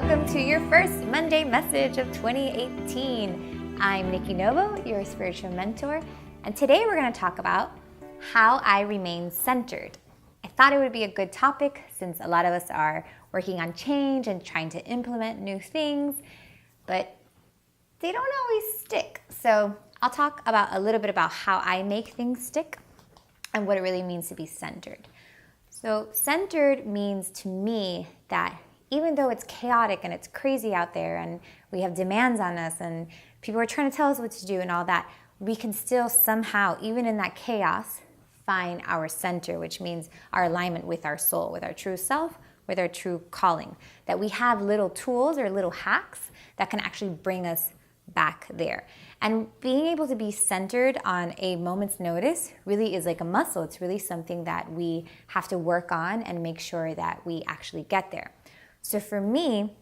welcome to your first Monday message of 2018. I'm Nikki Novo, your spiritual mentor, and today we're going to talk about how I remain centered. I thought it would be a good topic since a lot of us are working on change and trying to implement new things, but they don't always stick. So I'll talk about a little bit about how I make things stick and what it really means to be centered. So centered means to me that even though it's chaotic and it's crazy out there and we have demands on us and people are trying to tell us what to do and all that, we can still somehow, even in that chaos, find our center, which means our alignment with our soul, with our true self, with our true calling. That we have little tools or little hacks that can actually bring us back there. And being able to be centered on a moment's notice really is like a muscle. It's really something that we have to work on and make sure that we actually get there. So for me,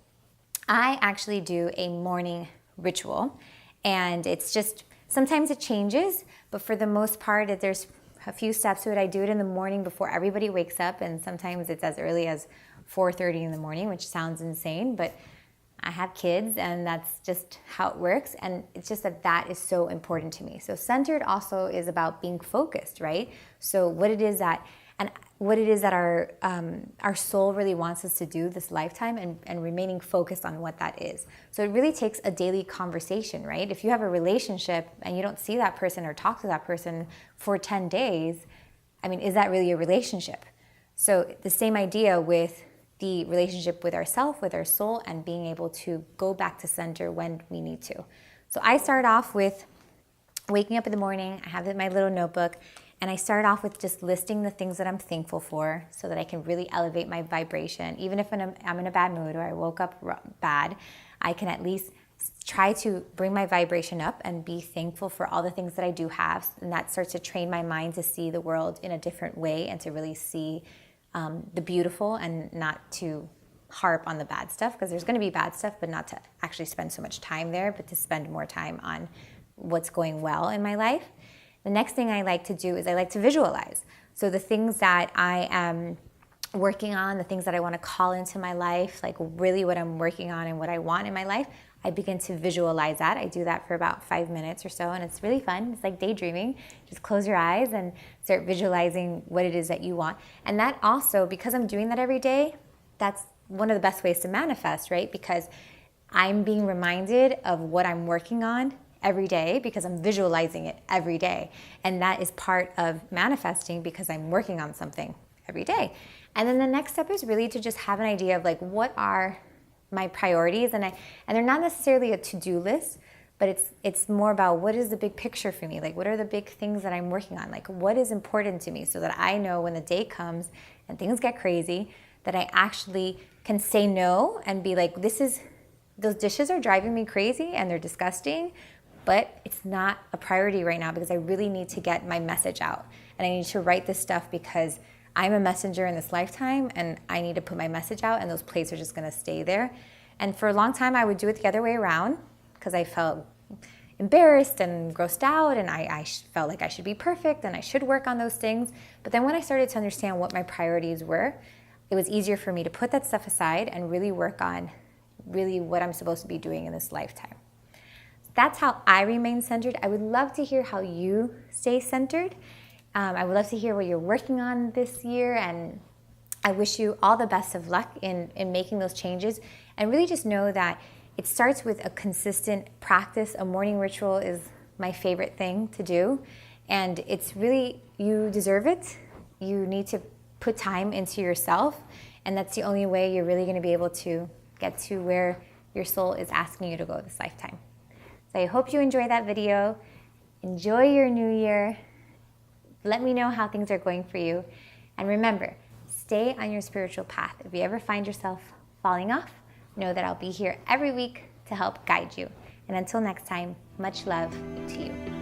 I actually do a morning ritual, and it's just, sometimes it changes, but for the most part, there's a few steps to it. I do it in the morning before everybody wakes up, and sometimes it's as early as 4:30 in the morning, which sounds insane, but I have kids and that's just how it works, and it's just that is so important to me. So centered also is about being focused, right? So what it is that our soul really wants us to do this lifetime, and remaining focused on what that is. So it really takes a daily conversation, right? If you have a relationship and you don't see that person or talk to that person for 10 days, I mean, is that really a relationship? So the same idea with the relationship with ourself, with our soul, and being able to go back to center when we need to. So I start off with waking up in the morning. I have my little notebook, and I start off with just listing the things that I'm thankful for so that I can really elevate my vibration. Even if I'm in a bad mood or I woke up bad, I can at least try to bring my vibration up and be thankful for all the things that I do have. And that starts to train my mind to see the world in a different way and to really see the beautiful and not to harp on the bad stuff, because there's going to be bad stuff, but not to actually spend so much time there, but to spend more time on what's going well in my life. The next thing I like to do is I like to visualize. So the things that I am working on, the things that I want to call into my life, like really what I'm working on and what I want in my life, I begin to visualize that. I do that for about 5 minutes or so, and it's really fun. It's like daydreaming. Just close your eyes and start visualizing what it is that you want. And that also, because I'm doing that every day, that's one of the best ways to manifest, right? Because I'm being reminded of what I'm working on every day because I'm visualizing it every day. And that is part of manifesting because I'm working on something every day. And then the next step is really to just have an idea of like, what are my priorities? And they're not necessarily a to-do list, but it's more about what is the big picture for me? Like, what are the big things that I'm working on? Like, what is important to me so that I know when the day comes and things get crazy, that I actually can say no and be like, those dishes are driving me crazy and they're disgusting, but it's not a priority right now because I really need to get my message out. And I need to write this stuff because I'm a messenger in this lifetime and I need to put my message out, and those plates are just going to stay there. And for a long time, I would do it the other way around because I felt embarrassed and grossed out, and I felt like I should be perfect and I should work on those things. But then when I started to understand what my priorities were, it was easier for me to put that stuff aside and really work on really what I'm supposed to be doing in this lifetime. That's how I remain centered. I would love to hear how you stay centered. I would love to hear what you're working on this year, and I wish you all the best of luck in making those changes. And really just know that it starts with a consistent practice. A morning ritual is my favorite thing to do, and it's really, you deserve it. You need to put time into yourself, and that's the only way you're really going to be able to get to where your soul is asking you to go this lifetime. So I hope you enjoy that video. Enjoy your new year. Let me know how things are going for you. And remember, stay on your spiritual path. If you ever find yourself falling off, know that I'll be here every week to help guide you. And until next time, much love to you.